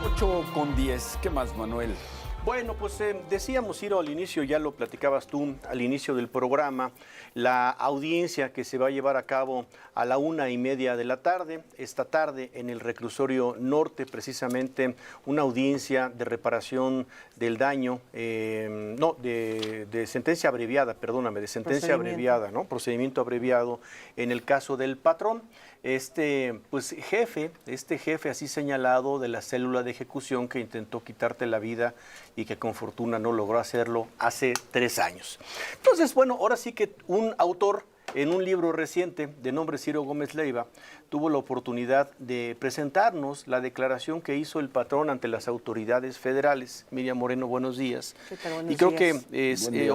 8:10. ¿Qué más, Manuel? Bueno, pues decíamos, Ciro, al inicio, ya lo platicabas tú al inicio del programa, la audiencia que se va a llevar a cabo a la 1:30 de la tarde, esta tarde en el Reclusorio Norte, precisamente una audiencia de reparación del daño, de sentencia abreviada, perdóname, de sentencia abreviada, ¿no? Procedimiento abreviado en el caso del patrón. Este jefe así señalado de la célula de ejecución que intentó quitarte la vida y que con fortuna no logró hacerlo hace 3 años. Entonces, bueno, ahora sí que un autor en un libro reciente de nombre Ciro Gómez Leiva tuvo la oportunidad de presentarnos la declaración que hizo el patrón ante las autoridades federales. Miriam Moreno, buenos días. ¿Qué tal? Buenos y creo días. que es Buen día,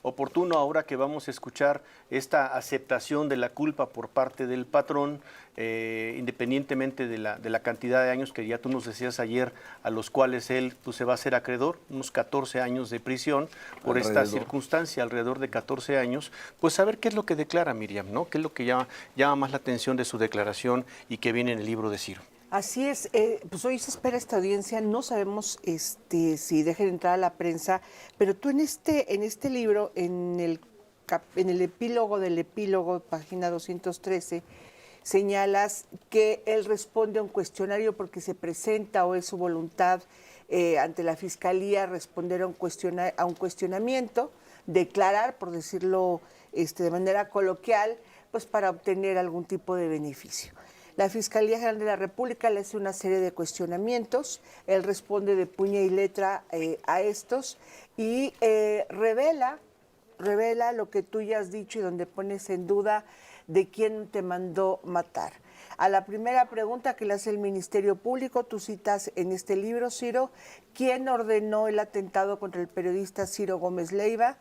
oportuno ahora que vamos a escuchar esta aceptación de la culpa por parte del patrón, independientemente de la cantidad de años que ya tú nos decías ayer, a los cuales él pues, se va a hacer acreedor, unos 14 años de prisión por esta circunstancia, alrededor de 14 años, pues saber qué es lo que declara Miriam, ¿no? Qué es lo que llama más la atención de su declaración y que viene en el libro de Ciro. Así es, pues hoy se espera esta audiencia, no sabemos si dejen entrar a la prensa, pero tú en este libro, en el epílogo del epílogo, página 213, señalas que él responde a un cuestionario porque se presenta o es su voluntad ante la Fiscalía responder a un cuestionamiento, declarar, por decirlo de manera coloquial, pues para obtener algún tipo de beneficio. La Fiscalía General de la República le hace una serie de cuestionamientos, él responde de puño y letra a estos y revela lo que tú ya has dicho y donde pones en duda de quién te mandó matar. A la primera pregunta que le hace el Ministerio Público, tú citas en este libro, Ciro, ¿quién ordenó el atentado contra el periodista Ciro Gómez Leiva?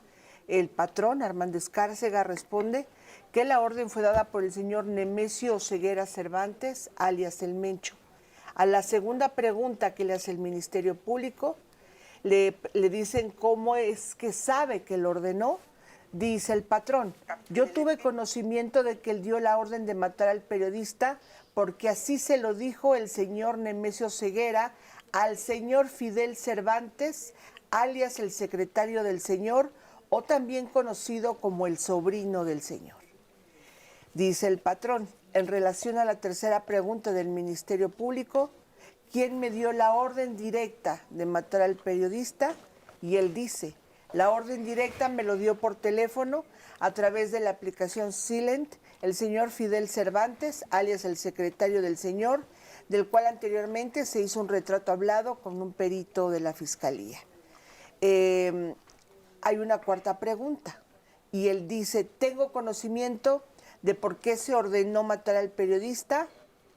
El patrón, Armando Escárcega, responde que la orden fue dada por el señor Nemesio Oseguera Cervantes, alias El Mencho. A la segunda pregunta que le hace el Ministerio Público, le dicen cómo es que sabe que lo ordenó. Dice el patrón, yo tuve conocimiento de que él dio la orden de matar al periodista porque así se lo dijo el señor Nemesio Oseguera al señor Fidel Cervantes, alias el secretario del señor, o también conocido como el sobrino del señor. Dice el patrón, en relación a la tercera pregunta del Ministerio Público, ¿quién me dio la orden directa de matar al periodista? Y él dice, la orden directa me lo dio por teléfono a través de la aplicación Silent, el señor Fidel Cervantes, alias el secretario del señor, del cual anteriormente se hizo un retrato hablado con un perito de la Fiscalía. Hay una cuarta pregunta y él dice, tengo conocimiento de por qué se ordenó matar al periodista.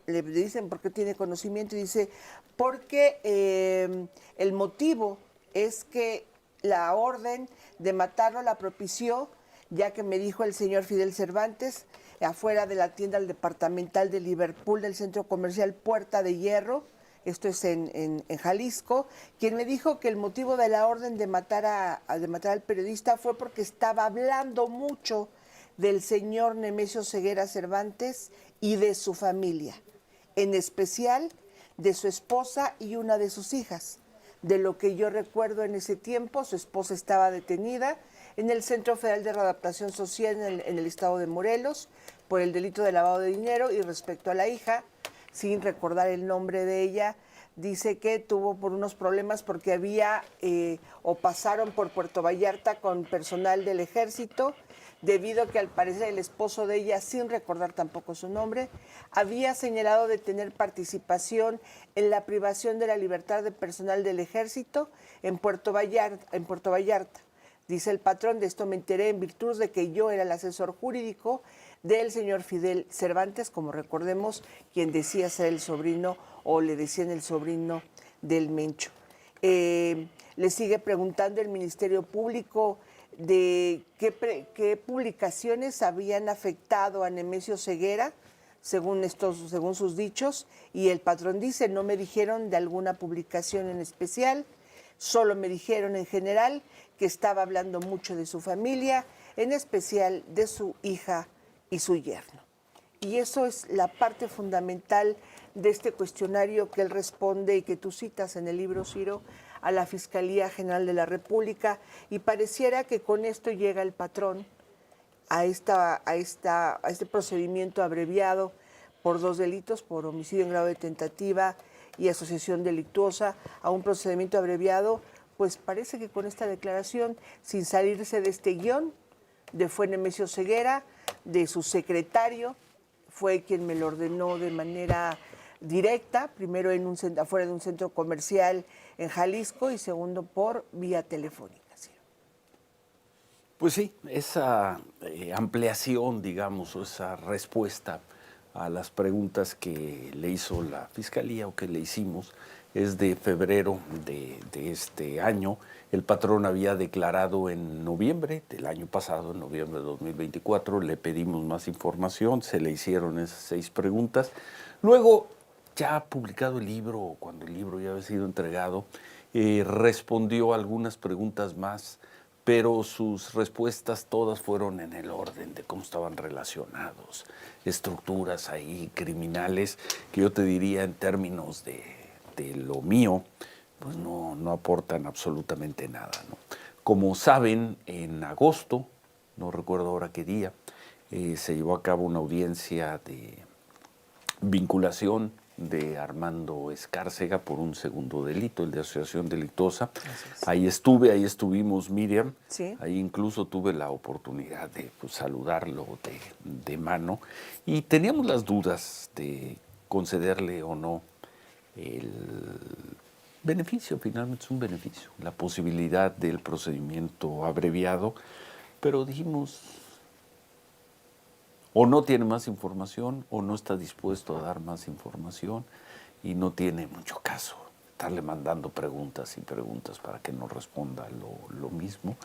Le dicen por qué tiene conocimiento y dice, porque el motivo es que la orden de matarlo la propició, ya que me dijo el señor Fidel Cervantes, afuera de la tienda departamental de Liverpool del centro comercial Puerta de Hierro, esto es en Jalisco, quien me dijo que el motivo de la orden de matar al periodista fue porque estaba hablando mucho del señor Nemesio Oseguera Cervantes y de su familia, en especial de su esposa y una de sus hijas. De lo que yo recuerdo en ese tiempo, su esposa estaba detenida en el Centro Federal de Readaptación Social en el estado de Morelos por el delito de lavado de dinero, y respecto a la hija, sin recordar el nombre de ella, dice que tuvo por unos problemas porque había o pasaron por Puerto Vallarta con personal del ejército, debido a que al parecer el esposo de ella, sin recordar tampoco su nombre, había señalado de tener participación en la privación de la libertad de personal del ejército en Puerto Vallarta. Dice el patrón, de esto me enteré en virtud de que yo era el asesor jurídico del señor Fidel Cervantes, como recordemos, quien decía ser el sobrino, o le decían el sobrino del Mencho. Le sigue preguntando el Ministerio Público de qué publicaciones habían afectado a Nemesio Oseguera, según sus dichos, y el patrón dice, no me dijeron de alguna publicación en especial, solo me dijeron en general que estaba hablando mucho de su familia, en especial de su hija y su yerno. Y eso es la parte fundamental de este cuestionario que él responde y que tú citas en el libro, Ciro, a la Fiscalía General de la República, y pareciera que con esto llega el patrón a este procedimiento abreviado por 2 delitos, por homicidio en grado de tentativa y asociación delictuosa, a un procedimiento abreviado. Pues parece que con esta declaración, sin salirse de este guión, fue Nemesio Ceguera, de su secretario, fue quien me lo ordenó de manera directa, primero afuera de un centro comercial en Jalisco y segundo por vía telefónica. ¿Sí? Pues sí, esa ampliación, digamos, o esa respuesta a las preguntas que le hizo la Fiscalía o que le hicimos es de febrero de este año. El patrón había declarado en noviembre del año pasado, en noviembre de 2024, le pedimos más información, se le hicieron esas 6 preguntas. Luego, ya publicado el libro, cuando el libro ya había sido entregado, respondió algunas preguntas más, pero sus respuestas todas fueron en el orden de cómo estaban relacionados, estructuras ahí criminales, que yo te diría en términos de lo mío, pues no aportan absolutamente nada, ¿no? Como saben, en agosto, no recuerdo ahora qué día, se llevó a cabo una audiencia de vinculación de Armando Escárcega por un segundo delito, el de asociación delictuosa. Ahí estuvimos, Miriam. ¿Sí? Ahí incluso tuve la oportunidad de saludarlo de mano y teníamos las dudas de concederle o no el beneficio, finalmente es un beneficio, la posibilidad del procedimiento abreviado, pero dijimos, o no tiene más información o no está dispuesto a dar más información y no tiene mucho caso estarle mandando preguntas y preguntas para que nos responda lo mismo.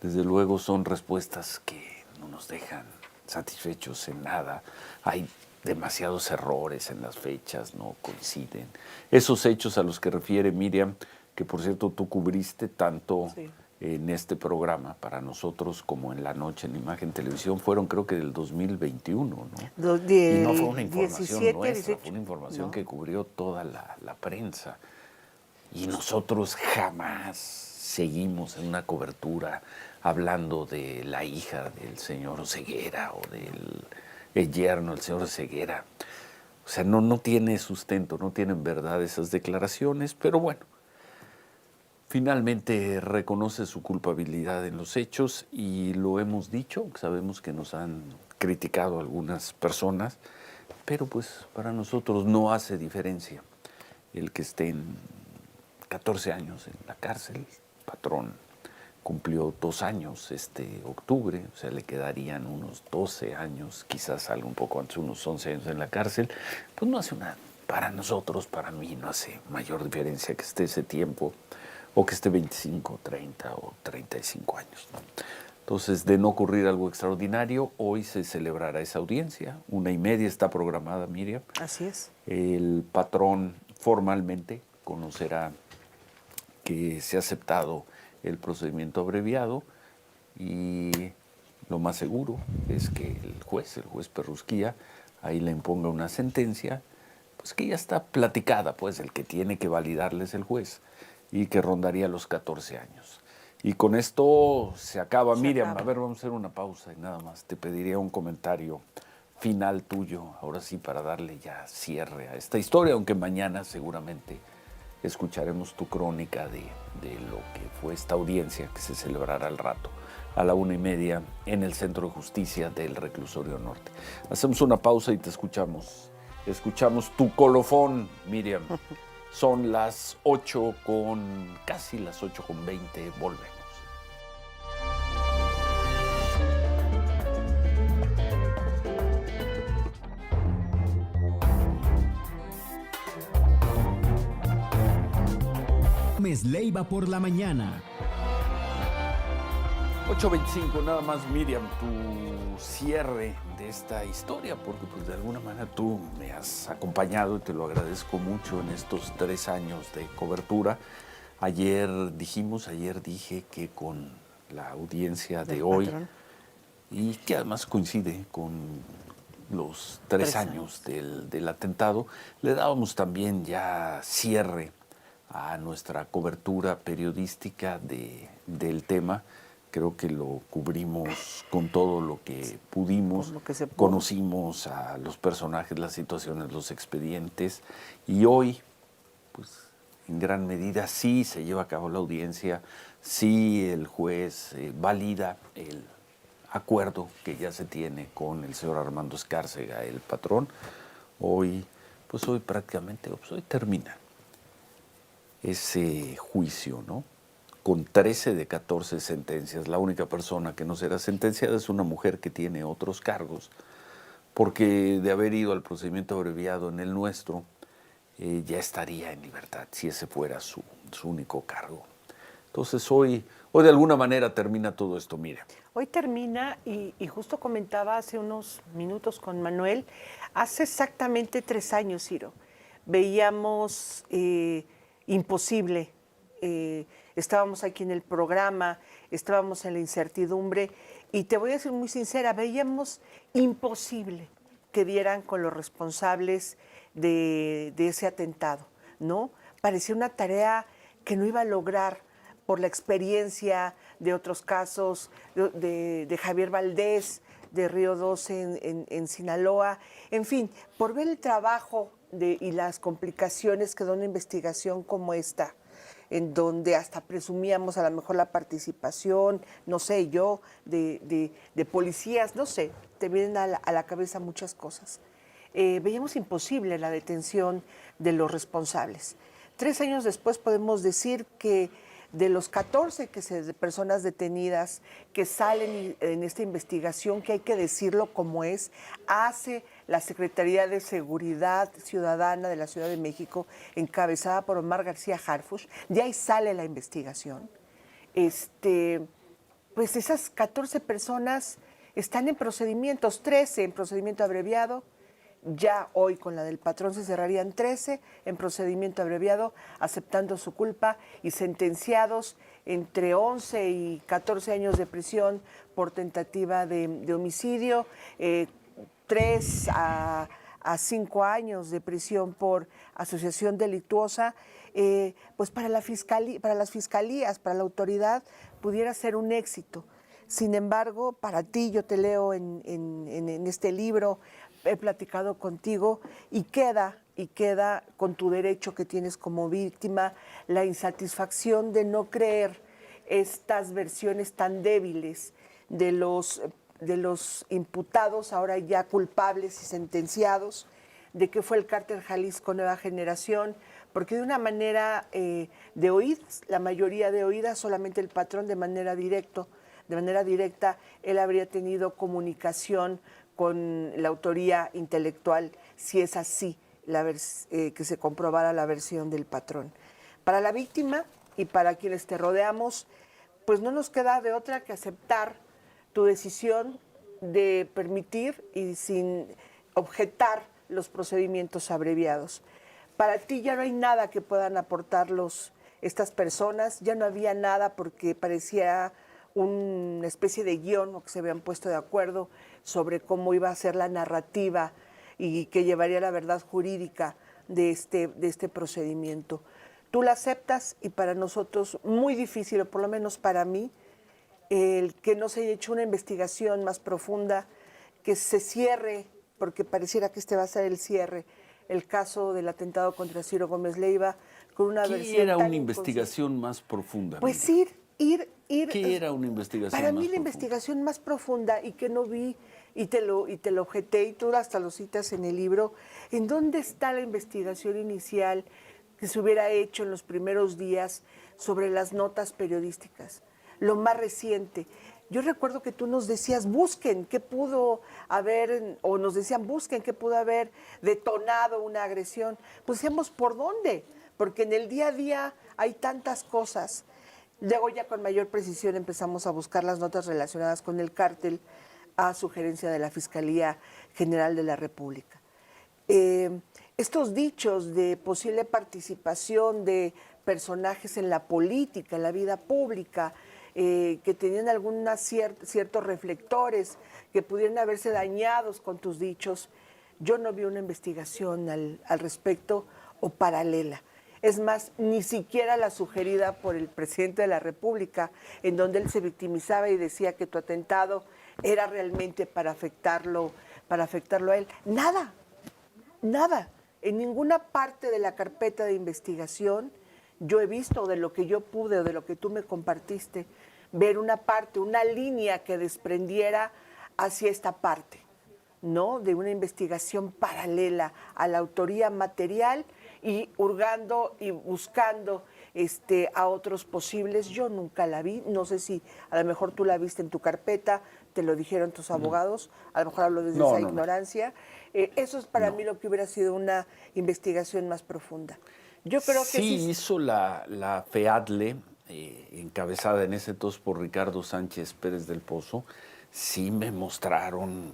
Desde luego son respuestas que no nos dejan satisfechos en nada. Hay demasiados errores en las fechas, no coinciden. Esos hechos a los que refiere Miriam, que por cierto tú cubriste tanto Sí. en este programa para nosotros como en la noche en Imagen Televisión, fueron creo que del 2021, ¿no? Y no fue una información 17, nuestra, 18. fue una información No. que cubrió toda la prensa. Y nosotros jamás seguimos en una cobertura hablando de la hija del señor Ceguera o del yerno del señor Ceguera. O sea, no tiene sustento, no tienen verdad esas declaraciones, pero bueno, finalmente reconoce su culpabilidad en los hechos y lo hemos dicho, sabemos que nos han criticado algunas personas, pero pues para nosotros no hace diferencia el que estén 14 años en la cárcel. Patrón cumplió 2 años este octubre, o sea, le quedarían unos 12 años, quizás algo un poco antes, unos 11 años en la cárcel. Pues no hace para nosotros, para mí, no hace mayor diferencia que esté ese tiempo o que esté 25, 30 o 35 años, ¿no? Entonces, de no ocurrir algo extraordinario, hoy se celebrará esa audiencia, 1:30 está programada, Miriam. Así es. El patrón formalmente conocerá que se ha aceptado el procedimiento abreviado y lo más seguro es que el juez Perrusquía, ahí le imponga una sentencia, pues que ya está platicada, pues el que tiene que validarle es el juez y que rondaría los 14 años. Y con esto se acaba. Miriam, a ver, vamos a hacer una pausa y nada más. Te pediría un comentario final tuyo, ahora sí, para darle ya cierre a esta historia, aunque mañana seguramente escucharemos tu crónica de lo que fue esta audiencia que se celebrará al rato, a la 1:30 en el Centro de Justicia del Reclusorio Norte. Hacemos una pausa y te escuchamos. Escuchamos tu colofón, Miriam. Son las 8:20, casi las 8:20, volvemos. Leiva por la mañana. 8:25, nada más, Miriam, tu cierre de esta historia, porque pues de alguna manera tú me has acompañado y te lo agradezco mucho en estos 3 años de cobertura. Ayer dije que con la audiencia de hoy, y que además coincide con los 3 años del atentado, le dábamos también ya cierre a nuestra cobertura periodística del tema. Creo que lo cubrimos con todo lo que pudimos, Por lo que se pudo. conocimos a los personajes, las situaciones, los expedientes, y hoy, pues en gran medida sí se lleva a cabo la audiencia, sí el juez valida el acuerdo que ya se tiene con el señor Armando Escárcega, el patrón. Hoy prácticamente, hoy termina ese juicio, ¿no? Con 13 de 14 sentencias. La única persona que no será sentenciada es una mujer que tiene otros cargos, porque de haber ido al procedimiento abreviado en el nuestro, ya estaría en libertad, si ese fuera su único cargo. Entonces hoy de alguna manera termina todo esto, mira. Hoy termina, y justo comentaba hace unos minutos con Manuel, hace exactamente 3 años, Ciro, veíamos imposible, estábamos aquí en el programa, estábamos en la incertidumbre, y te voy a decir muy sincera, veíamos imposible que dieran con los responsables de ese atentado, ¿no? Parecía una tarea que no iba a lograr por la experiencia de otros casos, de Javier Valdés, de Río 12 en Sinaloa, en fin, por ver el trabajo y las complicaciones que da una investigación como esta, en donde hasta presumíamos a lo mejor la participación, no sé, de policías, no sé, te vienen a la cabeza muchas cosas. Veíamos imposible la detención de los responsables. 3 años después podemos decir que de los 14 personas detenidas que salen en esta investigación, que hay que decirlo como es, hace la Secretaría de Seguridad Ciudadana de la Ciudad de México, encabezada por Omar García Harfuch, de ahí sale la investigación. Pues esas 14 personas están en procedimientos, 13 en procedimiento abreviado. Ya hoy con la del patrón se cerrarían 13 en procedimiento abreviado, aceptando su culpa y sentenciados entre 11 y 14 años de prisión por tentativa de homicidio, 3 a 5 años de prisión por asociación delictuosa. Pues para las fiscalías, para la autoridad, pudiera ser un éxito. Sin embargo, para ti, yo te leo en este libro, he platicado contigo y queda con tu derecho que tienes como víctima la insatisfacción de no creer estas versiones tan débiles de los imputados, ahora ya culpables y sentenciados, de que fue el cártel Jalisco Nueva Generación, porque de una manera de oídas, la mayoría de oídas, solamente el patrón de manera directa, él habría tenido comunicación con la autoría intelectual, si es así, que se comprobara la versión del patrón. Para la víctima y para quienes te rodeamos, pues no nos queda de otra que aceptar tu decisión de permitir y sin objetar los procedimientos abreviados. Para ti ya no hay nada que puedan aportar estas personas, ya no había nada porque parecía una especie de guión, o que se habían puesto de acuerdo sobre cómo iba a ser la narrativa y que llevaría la verdad jurídica de este procedimiento. Tú la aceptas y para nosotros muy difícil, o por lo menos para mí, el que no se haya hecho una investigación más profunda, que se cierre, porque pareciera que este va a ser el cierre, el caso del atentado contra Ciro Gómez Leiva, con una versión ¿Qué era tan una investigación más profunda? Pues Mira? ir. ¿Qué era una investigación Para más mí la profunda? investigación más profunda y que no vi y te lo objeté y tú hasta lo citas en el libro, ¿en dónde está la investigación inicial que se hubiera hecho en los primeros días sobre las notas periodísticas? Lo más reciente. Yo recuerdo que tú nos decías, busquen qué pudo haber, o nos decían, busquen qué pudo haber detonado una agresión. Pues decíamos, ¿por dónde? Porque en el día a día hay tantas cosas. Luego ya con mayor precisión empezamos a buscar las notas relacionadas con el cártel a sugerencia de la Fiscalía General de la República. Estos dichos de posible participación de personajes en la política, en la vida pública, que tenían algunos ciertos reflectores que pudieran haberse dañados con tus dichos. Yo no vi una investigación al respecto o paralela. Es más, ni siquiera la sugerida por el presidente de la República, en donde él se victimizaba y decía que tu atentado era realmente para afectarlo a él. Nada, nada. En ninguna parte de la carpeta de investigación yo he visto, de lo que yo pude o de lo que tú me compartiste, ver una parte, una línea que desprendiera hacia esta parte, ¿no? De una investigación paralela a la autoría material y hurgando y buscando a otros posibles. Yo nunca la vi, no sé si a lo mejor tú la viste en tu carpeta, te lo dijeron tus abogados, a lo mejor hablo desde esa ignorancia. Eso es para mí lo que hubiera sido una investigación más profunda. Yo creo que sí hizo la FEADLE, encabezada en ese entonces por Ricardo Sánchez Pérez del Pozo. Sí me mostraron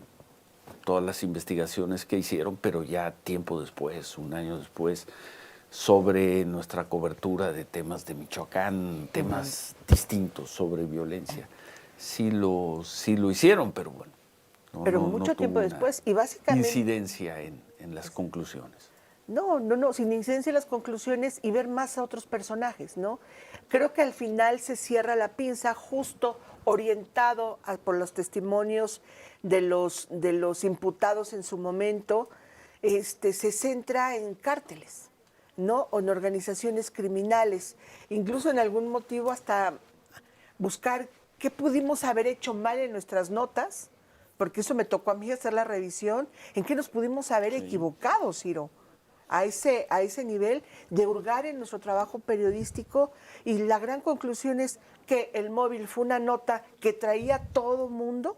todas las investigaciones que hicieron, pero ya tiempo después, un año después, sobre nuestra cobertura de temas de Michoacán, temas distintos sobre violencia. Sí lo hicieron, pero bueno. Pero mucho tiempo después, y básicamente... incidencia en las conclusiones. No, sin incidencia en las conclusiones y ver más a otros personajes, ¿no? Creo que al final se cierra la pinza justo orientado por los testimonios de los imputados en su momento, se centra en cárteles, ¿no? O en organizaciones criminales, incluso en algún motivo hasta buscar qué pudimos haber hecho mal en nuestras notas, porque eso me tocó a mí hacer la revisión, en qué nos pudimos haber equivocado, Ciro, a ese nivel de hurgar en nuestro trabajo periodístico, y la gran conclusión es que el móvil fue una nota que traía todo mundo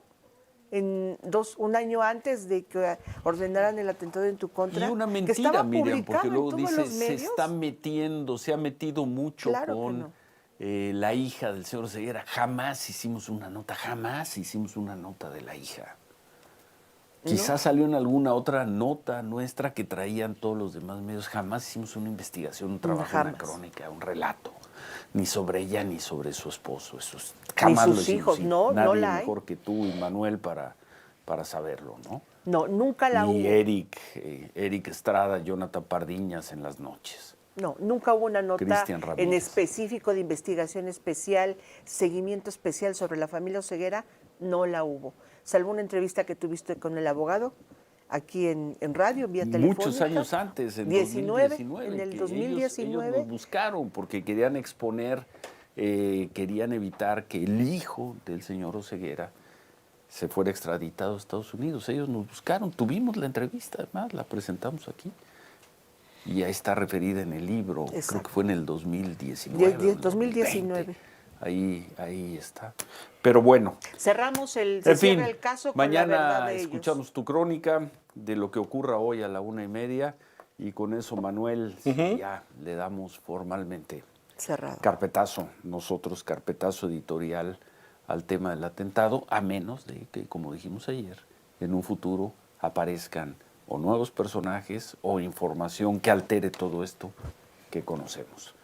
un año antes de que ordenaran el atentado en tu contra. Y una mentira, Miriam, porque luego dice, se ha metido mucho con la hija del señor Oseguera. Jamás hicimos una nota de la hija. Quizás salió en alguna otra nota nuestra que traían todos los demás medios. Jamás hicimos una investigación, un trabajo, una crónica, un relato, ni sobre ella ni sobre su esposo. Eso jamás ni sus sus hijos, Nadie la mejor que tú y Manuel para saberlo, ¿no? No, nunca la hubo. Ni Eric Estrada, Jonathan Pardiñas en las noches. No, nunca hubo una nota en específico de investigación especial, seguimiento especial sobre la familia Oseguera, no la hubo. Salvo una entrevista que tuviste con el abogado aquí en radio, vía telefónica. Muchos años antes, en 2019. En el 2019. Ellos nos buscaron porque querían exponer, querían evitar que el hijo del señor Oseguera se fuera extraditado a Estados Unidos. Ellos nos buscaron, tuvimos la entrevista, además, la presentamos aquí. Y ahí está referida en el libro, creo que fue en el 2019. 2019. Ahí está. Pero bueno. Cerramos el caso con mañana la verdad de escuchamos ellos. tu crónica de lo que ocurra hoy a la 1:30 y con eso, Manuel, ya le damos formalmente cerrado carpetazo editorial al tema del atentado, a menos de que, como dijimos ayer, en un futuro aparezcan o nuevos personajes o información que altere todo esto que conocemos.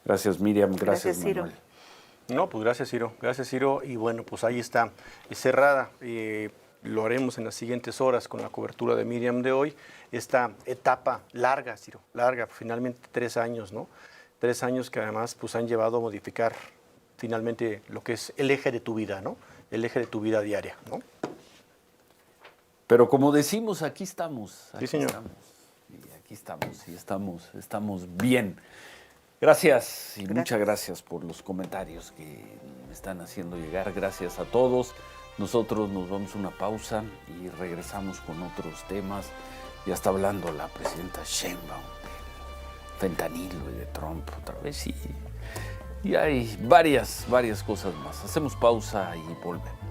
Gracias, Miriam. Gracias, Ciro. Manuel. No, pues gracias, Ciro. Gracias, Ciro. Y bueno, pues ahí está, cerrada. Lo haremos en las siguientes horas con la cobertura de Miriam de hoy. Esta etapa larga, Ciro, larga, finalmente 3 años, ¿no? 3 años que además pues han llevado a modificar finalmente lo que es el eje de tu vida, ¿no? El eje de tu vida diaria, ¿no? Pero como decimos, aquí estamos. Sí, señor. Aquí estamos y estamos bien. Gracias y muchas gracias por los comentarios que me están haciendo llegar. Gracias a todos. Nosotros nos vamos a una pausa y regresamos con otros temas. Ya está hablando la presidenta Sheinbaum del fentanilo y de Trump otra vez. Y hay varias cosas más. Hacemos pausa y volvemos.